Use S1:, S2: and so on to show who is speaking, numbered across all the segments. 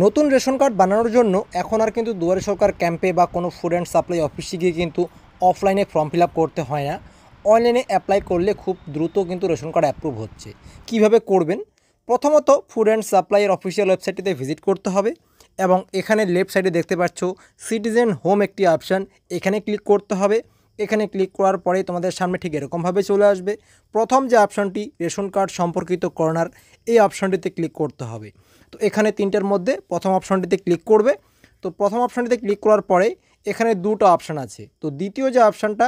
S1: নতুন ration card বানানোর জন্য এখন আর কিন্তু দুয়ারে সরকার ক্যাম্পে বা কোনো ফুড অ্যান্ড সাপ্লাই অফিসে গিয়ে কিন্তু অফলাইনে ফর্ম ফিল আপ করতে হয় না। অনলাইনে অ্যাপ্লাই করলে খুব দ্রুত কিন্তু রেশন কার্ড অ্যাপ্রুভ হচ্ছে। কিভাবে করবেন? প্রথমত ফুড অ্যান্ড সাপ্লাইয়ের অফিসিয়াল ওয়েবসাইটটিতে ভিজিট করতে হবে এবং এখানে লেফট সাইডে দেখতে পাচ্ছ সিটিজেন হোম একটি অপশান, এখানে ক্লিক করতে হবে। এখানে ক্লিক করার পরে তোমাদের সামনে ঠিক এরকমভাবে চলে আসবে। প্রথম যে অপশানটি রেশন কার্ড সম্পর্কিত কর্নার, এই অপশানটিতে ক্লিক করতে হবে। তো এখানে তিনটার মধ্যে প্রথম অপশানটিতে ক্লিক করবে। তো প্রথম অপশানটিতে ক্লিক করার পরে এখানে দুটো অপশান আছে। তো দ্বিতীয় যে অপশানটা,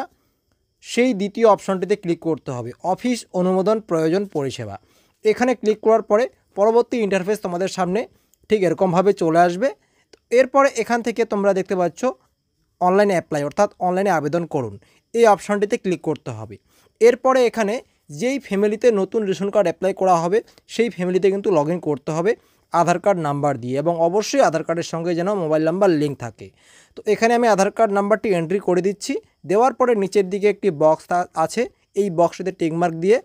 S1: সেই দ্বিতীয় অপশানটিতে ক্লিক করতে হবে, অফিস অনুমোদন প্রয়োজন পরিষেবা। এখানে ক্লিক করার পরে পরবর্তী ইন্টারফেস তোমাদের সামনে ঠিক এরকমভাবে চলে আসবে। তো এরপরে এখান থেকে তোমরা দেখতে পাচ্ছ অনলাইনে অ্যাপ্লাই, অর্থাৎ অনলাইনে আবেদন করুন, এই অপশানটিতে ক্লিক করতে হবে। এরপরে এখানে যেই ফ্যামিলিতে নতুন রেশন কার্ড অ্যাপ্লাই করা হবে সেই ফ্যামিলিতে কিন্তু লগ ইন করতে হবে আধার কার্ড নাম্বার দিয়ে, এবং অবশ্যই আধার কার্ডের সঙ্গে যেন মোবাইল নাম্বার লিঙ্ক থাকে। তো এখানে আমি আধার কার্ড নাম্বারটি এন্ট্রি করে দিচ্ছি। দেওয়ার পরে নিচের দিকে একটি বক্স আছে, এই বক্সটিতে টিকমার্ক দিয়ে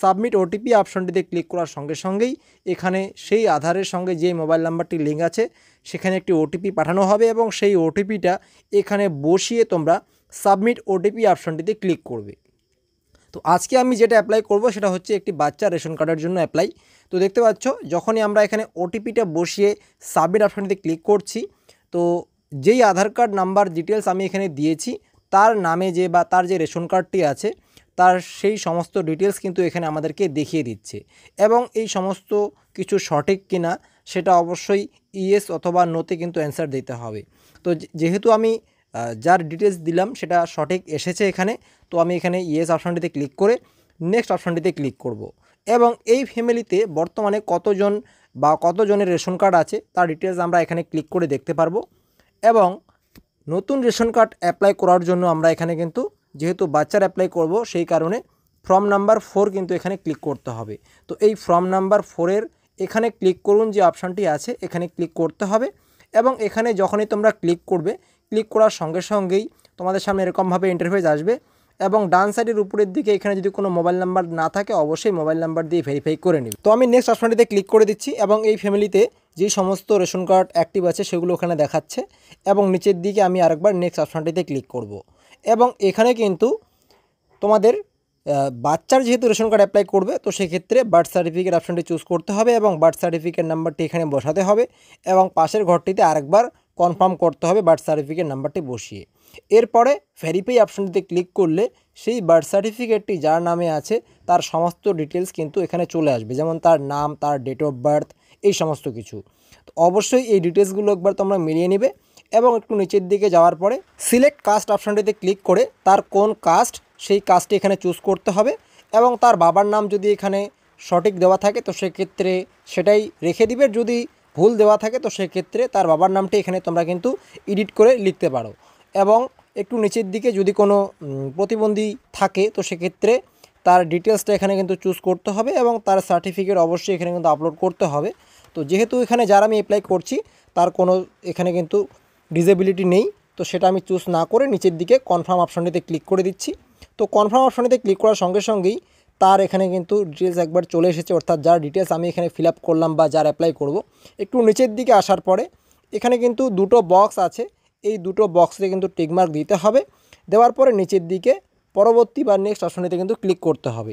S1: সাবমিট ওটিপি অপশনটিতে ক্লিক করার সঙ্গে সঙ্গেই এখানে সেই আধারের সঙ্গে যে মোবাইল নাম্বারটি লিঙ্ক আছে সেখানে একটি ওটিপি পাঠানো হবে, এবং সেই ওটিপিটা এখানে বসিয়ে তোমরা সাবমিট ওটিপি অপশনটিতে ক্লিক করবে। তো আজকে আমি যেটা অ্যাপ্লাই করব সেটা হচ্ছে একটি বাচ্চার রেশন কার্ডের জন্য অ্যাপ্লাই। তো দেখতে পাচ্ছ যখনই আমরা এখানে ওটিপিটা বসিয়ে সাবমিট অপশনটিতে ক্লিক করছি, তো যেই আধার কার্ড নাম্বার ডিটেলস আমি এখানে দিয়েছি তার নামে যে বা তার যে রেশন কার্ডটি আছে তার সেই সমস্ত ডিটেলস কিন্তু এখানে আমাদেরকে দেখিয়ে দিচ্ছে, এবং এই সমস্ত কিছু সঠিক কিনা সেটা অবশ্যই ইয়েস অথবা নোতে কিন্তু অ্যান্সার দিতে হবে। তো যেহেতু আমি যার ডিটেলস দিলাম সেটা সঠিক এসেছে এখানে, তো আমি এখানে ইয়েস অপশানটিতে ক্লিক করে নেক্সট অপশানটিতে ক্লিক করব। এবং এই ফ্যামিলিতে বর্তমানে কতজন বা কতজনের রেশন কার্ড আছে তার ডিটেলস আমরা এখানে ক্লিক করে দেখতে পারবো। এবং নতুন রেশন কার্ড অ্যাপ্লাই করার জন্য আমরা এখানে কিন্তু যেহেতু বাচ্চার অ্যাপ্লাই করব সেই কারণে ফর্ম নাম্বার 4 কিন্তু এখানে ক্লিক করতে হবে। তো এই ফর্ম নাম্বার 4-এর এখানে ক্লিক করুন যে অপশানটি আছে এখানে ক্লিক করতে হবে, এবং এখানে যখনই তোমরা ক্লিক করবে ক্লিক করার সঙ্গে সঙ্গেই তোমাদের সামনে এরকমভাবে ইন্টারফেস আসবে, এবং ডান সাইডের উপরের দিকে এখানে যদি কোনো মোবাইল নাম্বার না থাকে অবশ্যই মোবাইল নাম্বার দিয়ে ভেরিফাই করে নিবে। তো আমি নেক্সট অপশানটিতে ক্লিক করে দিচ্ছি, এবং এই ফ্যামিলিতে যেই সমস্ত রেশন কার্ড অ্যাক্টিভ আছে সেগুলো ওখানে দেখাচ্ছে, এবং নিচের দিকে আমি আরেকবার নেক্সট অপশানটিতে ক্লিক করব। এবং এখানে কিন্তু তোমাদের বাচ্চার যেহেতু রেশন কার্ড অ্যাপ্লাই করবে তো সেক্ষেত্রে বার্থ সার্টিফিকেট অপশানটি চুজ করতে হবে, এবং বার্থ সার্টিফিকেট নাম্বারটি এখানে বসাতে হবে, এবং পাশের ঘরটিতে আরেকবার কনফার্ম করতে হবে বার্থ সার্টিফিকেট নাম্বারটি বসিয়ে। এরপরে ভেরিফাই অপশানটিতে ক্লিক করলে সেই বার্থ সার্টিফিকেটটি যার নামে আছে তার সমস্ত ডিটেলস কিন্তু এখানে চলে আসবে, যেমন তার নাম, তার ডেট অফ বার্থ, এই সমস্ত কিছু। তো অবশ্যই এই ডিটেলসগুলো একবার তোমরা মিলিয়ে নেবে, এবং একটু নিচের দিকে যাওয়ার পরে সিলেক্ট কাস্ট অপশানটিতে ক্লিক করে তার কোন কাস্ট সেই কাস্টটি এখানে চুজ করতে হবে, এবং তার বাবার নাম যদি এখানে সঠিক দেওয়া থাকে তো সেক্ষেত্রে সেটাই রেখে দিবে, যদি ভুল দেওয়া থাকে তো সেক্ষেত্রে তার বাবার নামটি এখানে তোমরা কিন্তু এডিট করে লিখতে পারো। এবং একটু নিচের দিকে যদি কোনো প্রতিবন্ধী থাকে তো সেক্ষেত্রে তার ডিটেলসটা এখানে কিন্তু চুজ করতে হবে, এবং তার সার্টিফিকেট অবশ্যই এখানে কিন্তু আপলোড করতে হবে। তো যেহেতু এখানে যারা আমি অ্যাপ্লাই করছি তার কোনো এখানে কিন্তু ডিসেবিলিটি নেই, তো সেটা আমি চুজ না করে নিচের দিকে কনফার্ম অপশানটিতে ক্লিক করে দিচ্ছি। তো কনফার্ম অপশানটিতে ক্লিক করার সঙ্গে সঙ্গেই তার এখানে কিন্তু ডিটেলস একবার চলে এসেছে, অর্থাৎ যার ডিটেলস আমি এখানে ফিল আপ করলাম বা যার অ্যাপ্লাই করব। একটু নিচের দিকে আসার পরে এখানে কিন্তু দুটো বক্স আছে, এই দুটো বক্সে কিন্তু টিকমার্ক দিতে হবে। দেওয়ার পরে নিচের দিকে পরবর্তী বা নেক্সট অপশানটিতে কিন্তু ক্লিক করতে হবে।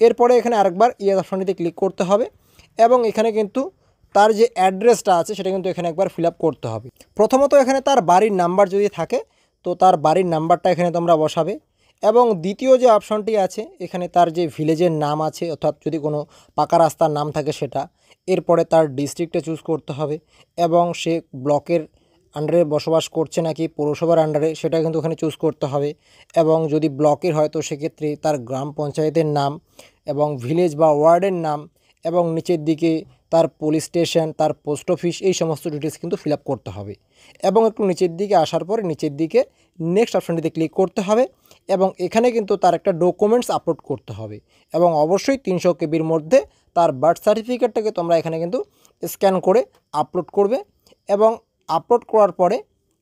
S1: এরপরে এখানে আরেকবার ইয়েস অপশানটিতে ক্লিক করতে হবে, এবং এখানে কিন্তু তার যে অ্যাড্রেসটা আছে সেটা কিন্তু এখানে একবার ফিল আপ করতে হবে। প্রথমত এখানে তার বাড়ির নাম্বার যদি থাকে তো তার বাড়ির নাম্বারটা এখানে তোমরা বসাবে, এবং দ্বিতীয় যে অপশানটি আছে এখানে তার যে ভিলেজের নাম আছে, অর্থাৎ যদি কোনো পাকা রাস্তার নাম থাকে সেটা। এরপরে তার ডিস্ট্রিক্টে চুজ করতে হবে, এবং সে ব্লকের আন্ডারে বসবাস করছে নাকি পৌরসভার আন্ডারে সেটা কিন্তু ওখানে চুজ করতে হবে, এবং যদি ব্লকের হয় তো সেক্ষেত্রে তার গ্রাম পঞ্চায়েতের নাম এবং ভিলেজ বা ওয়ার্ডের নাম, এবং নিচের দিকে তার পুলিশ স্টেশন, তার পোস্ট অফিস, এই সমস্ত ডিটেলস কিন্তু ফিল আপ করতে হবে। এবং একটু নিচের দিকে আসার পরে নিচের দিকে নেক্সট অপশানটিতে ক্লিক করতে হবে, এবং এখানে কিন্তু তার একটা ডকুমেন্টস আপলোড করতে হবে, এবং অবশ্যই 300 কেবির মধ্যে তার বার্থ সার্টিফিকেটটাকে তোমরা এখানে কিন্তু স্ক্যান করে আপলোড করবে। এবং আপলোড করার পরে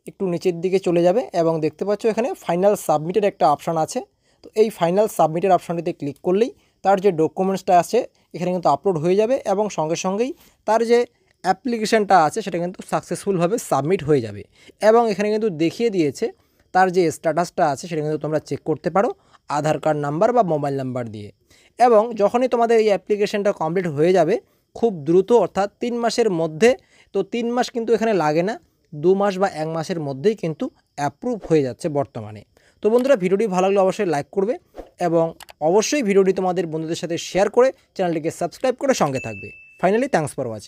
S1: একটু নিচের দিকে চলে যাবে, এবং দেখতে পাচ্ছ এখানে ফাইনাল সাবমিটের একটা অপশান আছে। তো এই ফাইনাল সাবমিটের অপশানটিতে ক্লিক করলেই তার যে ডকুমেন্টসটা আছে এখানে কিন্তু আপলোড হয়ে যাবে, এবং সঙ্গে সঙ্গেই তার যে অ্যাপ্লিকেশানটা আছে সেটা কিন্তু সাকসেসফুলভাবে সাবমিট হয়ে যাবে। এবং এখানে কিন্তু দেখিয়ে দিয়েছে তার যে স্ট্যাটাসটা আছে সেটা কিন্তু তোমরা চেক করতে পারো আধার কার্ড নাম্বার বা মোবাইল নাম্বার দিয়ে। এবং যখনই তোমাদের এই অ্যাপ্লিকেশানটা কমপ্লিট হয়ে যাবে খুব দ্রুত, অর্থাৎ 3 মাসের মধ্যে, তো 3 মাস কিন্তু এখানে লাগে না, 2 মাস বা 1 মাসের মধ্যেই কিন্তু অ্যাপ্রুভ হয়ে যাচ্ছে বর্তমানে। তো বন্ধুরা, ভিডিওটি ভালো লাগলে অবশ্যই লাইক করবে এবং অবশ্যই ভিডিওটি তোমাদের বন্ধুদের সাথে শেয়ার করে চ্যানেলটিকে সাবস্ক্রাইব করে সঙ্গে থাকবে। Finally thanks for watching.